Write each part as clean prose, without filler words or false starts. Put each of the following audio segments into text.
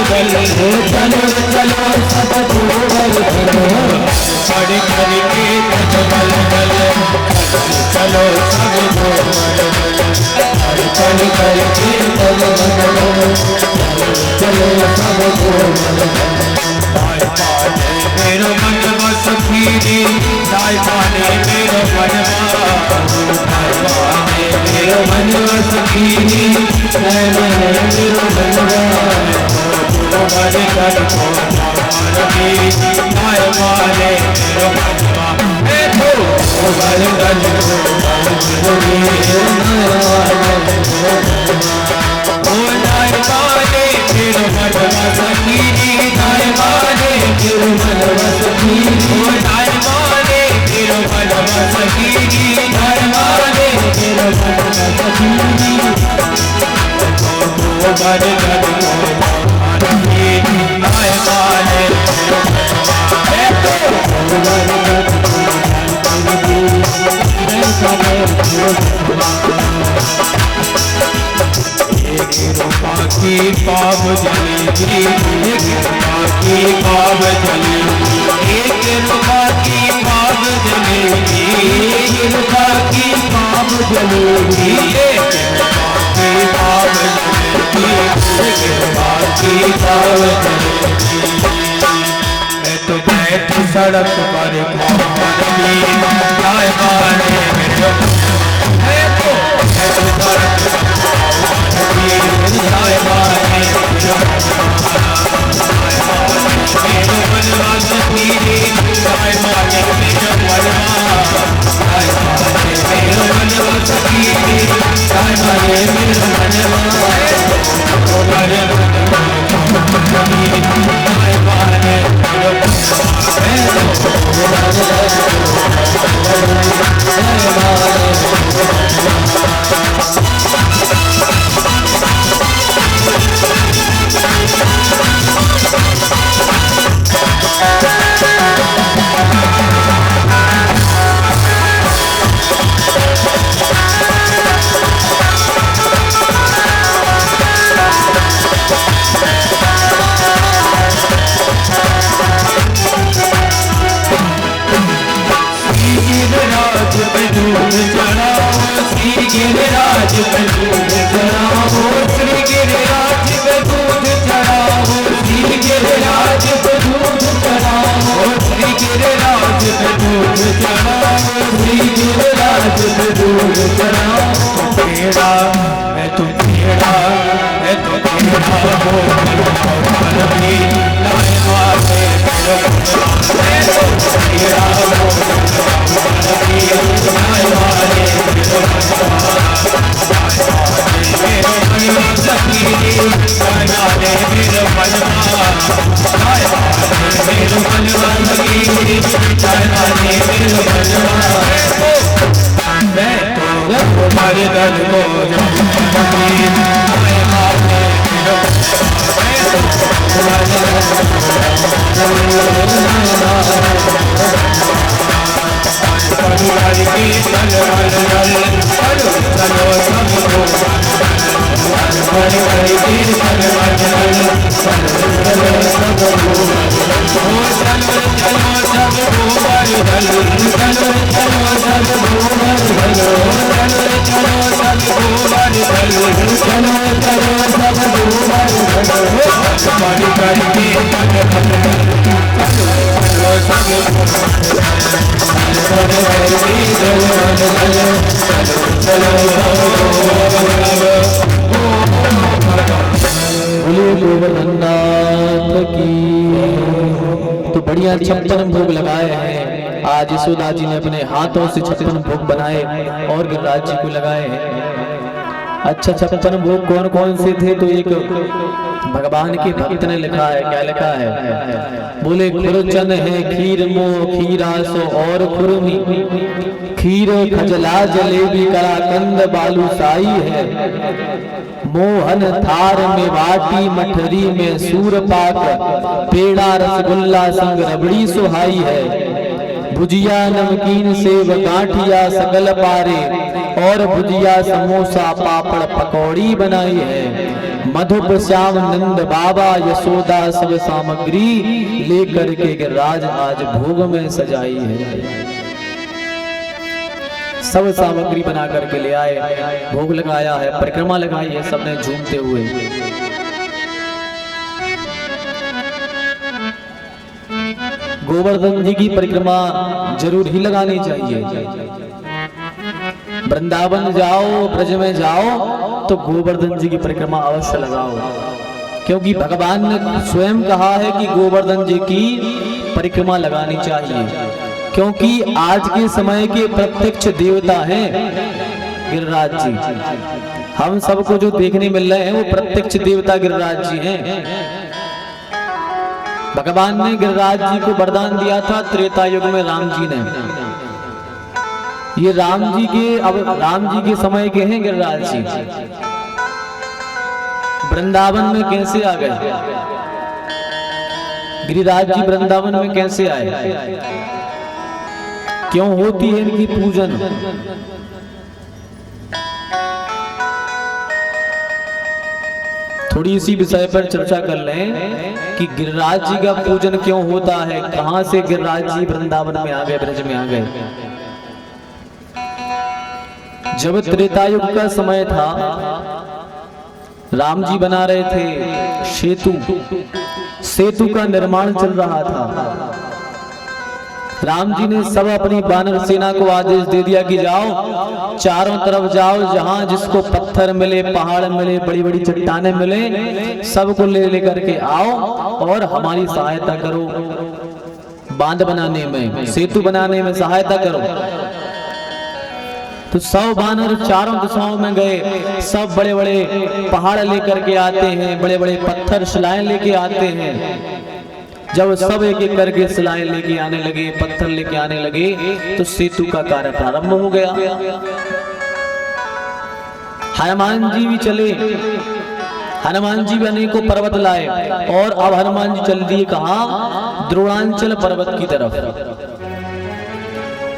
दल हो चलो चलो सब गोवर्धन बढ़ करके जगबल दल चलो सब गोवर्धन बढ़ करके जगबल चलो सब गोवर्धन दाई माने मेरो मन बस खीरी दाई माने मेरो मन दाई माने मेरो मन बस खीरी दाई माने मेरो मन दाई माने मेरो की पाव जलेगी एक रुपा की पाव जलेगी एक रुपा की पाव जलेगी एक रुपा की पाव जलेगी एक रुपा की पाव जलेगी एक रुपा की पाव जलेगी मैं तो बैठ सड़क पर खाने दाई माने मेरो मैं तो बैठ सड़क दाई माने मेरो मन वास खीरी दाई माने मेरो मन दाई माने मेरो मन वास खीरी दाई माने मेरो मन दाई माने गिरिराज पे दूध चढ़ाओ श्री गिरिराज पे दूध चढ़ाओ श्री गिरिराज पे दूध चढ़ाओ श्री गिरिराज पे दूध चढ़ाओ श्री गिरिराज पे दूध चढ़ाओ तेरा मैं तो तेरा मैं तो तेरा हो लाए मारे मैं तो तेरा हो लाए मारे मेरो मन सखी बनाने मेरो मन मेरो मन सखी बनाने मेरो मन मैं तो तुम्हारे दल को परिवार की चलो सब परिवार की चलो सब तो बढ़िया 56 भोग लगाए हैं। आज यशोदा जी ने अपने हाथों से 56 भोग बनाए और गिरिराज जी को लगाए हैं। अच्छा 56 भोग कौन कौन से थे? तो एक भगवान के भक्त ने लिखा है। क्या लिखा है? बोले खुरचन है खीर मोह खीरासो और खुरमी, खीर खजला जलेबी कलाकंद बालूशाही है, मोहन थार में बाटी मठरी में सूर पाक, पेड़ा रसगुल्ला संग रबड़ी सुहाई है, भुजिया नमकीन सेव गांठिया सकल पारे और भुजिया समोसा पापड़ पकौड़ी बनाई है, मधुप श्याम नंद बाबा यशोदा सब सामग्री लेकर के गिरिराज आज भोग में सजाई है। सब सामग्री बना करके ले आए, भोग लगाया है, परिक्रमा लगाई है सबने झूमते हुए। गोवर्धन जी की परिक्रमा जरूर ही लगानी चाहिए। वृंदावन जाओ, ब्रज में जाओ तो गोवर्धन जी की परिक्रमा अवश्य लगाओ, क्योंकि भगवान ने स्वयं कहा है कि गोवर्धन जी की परिक्रमा लगानी चाहिए, क्योंकि आज के समय के प्रत्यक्ष देवता हैं गिरिराज जी। हम सबको जो देखने मिल रहे हैं वो प्रत्यक्ष देवता गिरिराज जी हैं। भगवान ने गिरिराज जी को वरदान दिया था त्रेता युग में राम जी ने। ये राम जी के समय के हैं गिरिराज जी। वृंदावन में कैसे आ गए गिरिराज जी? वृंदावन में कैसे आए? क्यों होती है इनकी पूजन? थोड़ी इसी विषय पर चर्चा कर लें कि गिरिराज जी का पूजन क्यों होता है, कहां से गिरिराज जी वृंदावन में आ गए, ब्रज में आ गए। जब त्रेता युग का समय था, राम जी बना रहे थे सेतु का निर्माण चल रहा था। राम जी ने सब अपनी वानर सेना को आदेश दे दिया कि जाओ, चारों तरफ जाओ, जहां जिसको पत्थर मिले, पहाड़ मिले, बड़ी बड़ी चट्टानें मिले, सबको ले लेकर के आओ और हमारी सहायता करो, बांध बनाने में, सेतु बनाने में सहायता करो। तो सब वानर चारों दिशाओं में गए, सब बड़े बड़े पहाड़ लेकर के आते हैं, बड़े बड़े पत्थर शिलाएं लेके आते हैं। जब सब एक एक करके शिलाएं लेके आने लगे, पत्थर लेके आने लगे, तो सेतु का कार्य प्रारंभ हो गया। हनुमान जी भी चले, हनुमान जी भी अनेकों पर्वत लाए, और अब हनुमान जी चल दिए कहां? द्रोणांचल पर्वत की तरफ।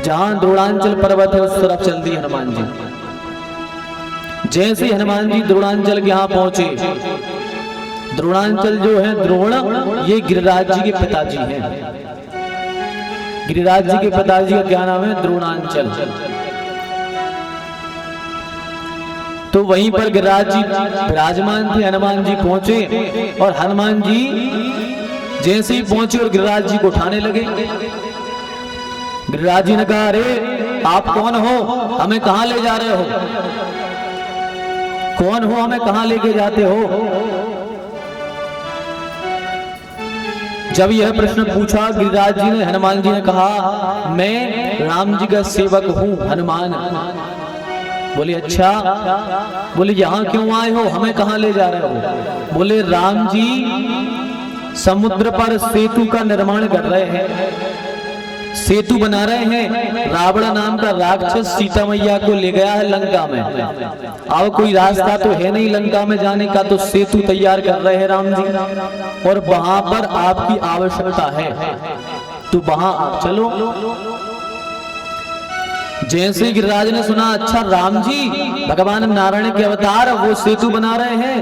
जहां द्रोणांचल पर्वत है उस तरफ चल दिए हनुमान जी। जैसे हनुमान जी द्रोणांचल के यहाँ पहुंचे, द्रोणांचल जो है, द्रोण ये गिरिराज जी के पिताजी हैं। गिरिराज जी के पिताजी का क्या नाम है? द्रोणांचल। तो वहीं पर गिरिराज जी विराजमान थे। हनुमान जी पहुंचे और हनुमान जी जैसे ही पहुंचे और गिरिराज जी को उठाने लगे। गिरिराज जी ने कहा, अरे आप कौन हो, हमें कहां ले जा रहे हो? कौन हो, हमें कहां लेके जाते हो? जब यह प्रश्न पूछा गिरिराज जी ने, हनुमान जी ने कहा, मैं राम जी का सेवक हूं, हनुमान। बोले अच्छा, बोले यहां क्यों आए हो, हमें कहां ले जा रहे हो? बोले राम जी समुद्र पर सेतु का निर्माण कर रहे हैं, सेतु बना रहे हैं। रावण नाम का राक्षस सीता मैया को ले गया है लंका में। अब कोई रास्ता तो है नहीं लंका में जाने का, तो सेतु तैयार कर रहे हैं राम जी, और वहां पर आपकी आवश्यकता है, तो वहां आप चलो। जैसे गिरिराज ने सुना, अच्छा राम जी भगवान नारायण के अवतार वो सेतु बना रहे हैं?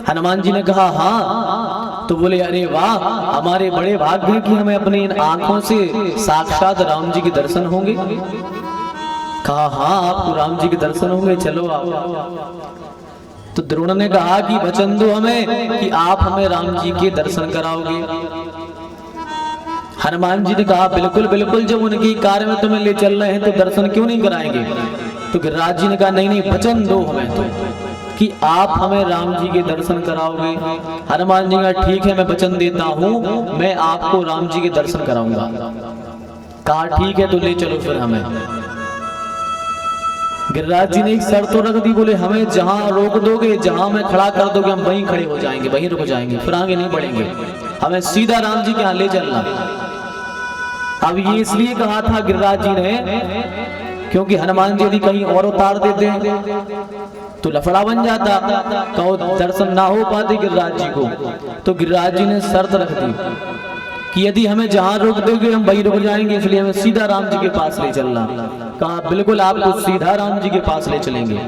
हनुमान जी ने कहा हाँ। तो बोले अरे वाह, हमारे बड़े भाग्य कि हमें अपनी इन आंखों से साक्षात राम जी के दर्शन होंगे। कहा हाँ, आपको राम जी के दर्शन होंगे, चलो आप। तो द्रोण ने कहा कि वचन दो हमें कि आप हमें राम जी के दर्शन कराओगे। हनुमान जी ने कहा बिल्कुल बिल्कुल, जब उनकी कार में तुम्हें ले चल रहे हैं तो दर्शन क्यों नहीं कराएंगे? तो गिरिराज जी ने कहा नहीं नहीं, वचन दो हमें तो कि आप हमें राम जी के दर्शन कराओगे। हनुमान जी का ठीक है, मैं वचन देता हूँ, मैं आपको राम जी के दर्शन कराऊंगा। कहा ठीक है, तो ले चलो फिर हमें। गिरिराज जी ने एक शर्त तो रख दी, बोले हमें जहां रोक दोगे, जहां मैं खड़ा कर दोगे, हम वहीं खड़े हो जाएंगे, वहीं रुक जाएंगे, फिर आगे नहीं बढ़ेंगे, हमें सीधा राम जी के यहाँ ले चलना। अब ये इसलिए कहा था गिरिराज जी ने क्योंकि हनुमान जी यदि कहीं और उतार देते तो लफड़ा बन जाता, कहो दर्शन ना हो पाते गिरिराज जी को। तो गिरिराज जी ने शर्त रख दी कि यदि हमें जहां रोक दोगे हम वहीं रुक जाएंगे, इसलिए हमें सीधा राम जी के पास ले चलना। कहा बिल्कुल, आपको सीधा राम जी के पास ले चलेंगे।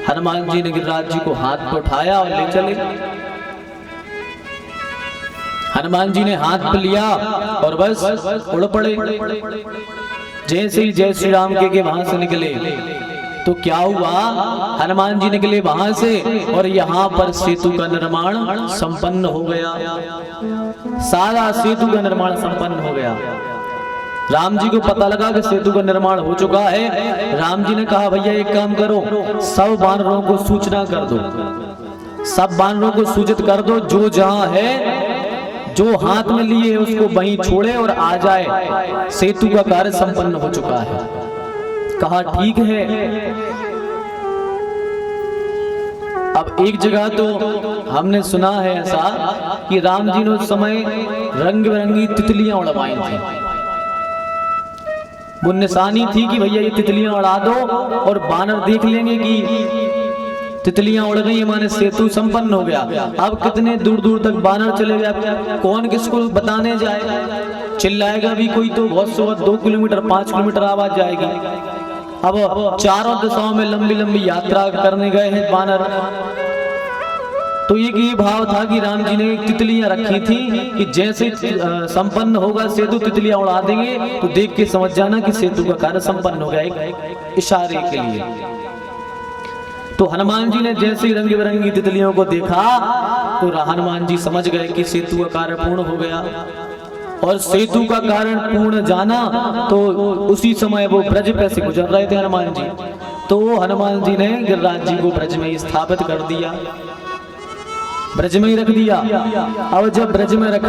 हनुमान जी ने गिरिराज जी को हाथ पे उठाया और ले चले। हनुमान जी ने हाथ पे लिया और बस उड़ पड़े। जैसे ही जय श्री राम के वहां से निकले तो क्या हुआ, हनुमान जी निकले वहां से और यहाँ पर सेतु का निर्माण संपन्न हो गया। सारा सेतु का निर्माण संपन्न हो गया। राम जी को पता लगा कि सेतु का निर्माण हो चुका है। राम जी ने कहा भैया एक काम करो, सब वानरों को सूचना कर दो, सब वानरों को सूचित कर दो, जो जहां है, जो हाथ में लिए उसको वहीं छोड़े और आ जाए, सेतु का कार्य संपन्न हो चुका है। कहा ठीक है। अब एक जगह तो हमने सुना है ऐसा कि राम जी ने उस समय रंग बिरंगी तितलियां उड़वाई थी। वो निशानी थी कि भैया ये तितलियां उड़ा दो और बानर देख लेंगे कि तितलियां उड़ गई, माने सेतु संपन्न हो गया। अब कितने दूर दूर तक बानर चले गए, कौन किसको बताने जाए, चिल्लाएगा भी कोई तो बहुत से 2 किलोमीटर 5 किलोमीटर आवाज जाएगी। अब चारों दिशाओं में लंबी लंबी यात्रा करने गए हैं बानर। तो ये भाव था कि राम जी ने तितलियां रखी थी कि जैसे संपन्न होगा सेतु, तितलियां उड़ा देंगे, तो देख के समझ जाना कि सेतु का कार्य संपन्न हो गया, एक इशारे के लिए। तो हनुमान जी ने जैसे ही रंग बिरंगी तितलियों को देखा तो हनुमान जी समझ गए कि सेतु का कार्य पूर्ण हो गया। और सेतु का कारण पूर्ण जाना तो उसी समय वो ब्रज पे से गुजर रहे थे हनुमान जी। तो हनुमान जी ने गिरिराज जी को ब्रज में स्थापित कर दिया, ब्रज में ही रख दिया। अब जब ब्रज में रखा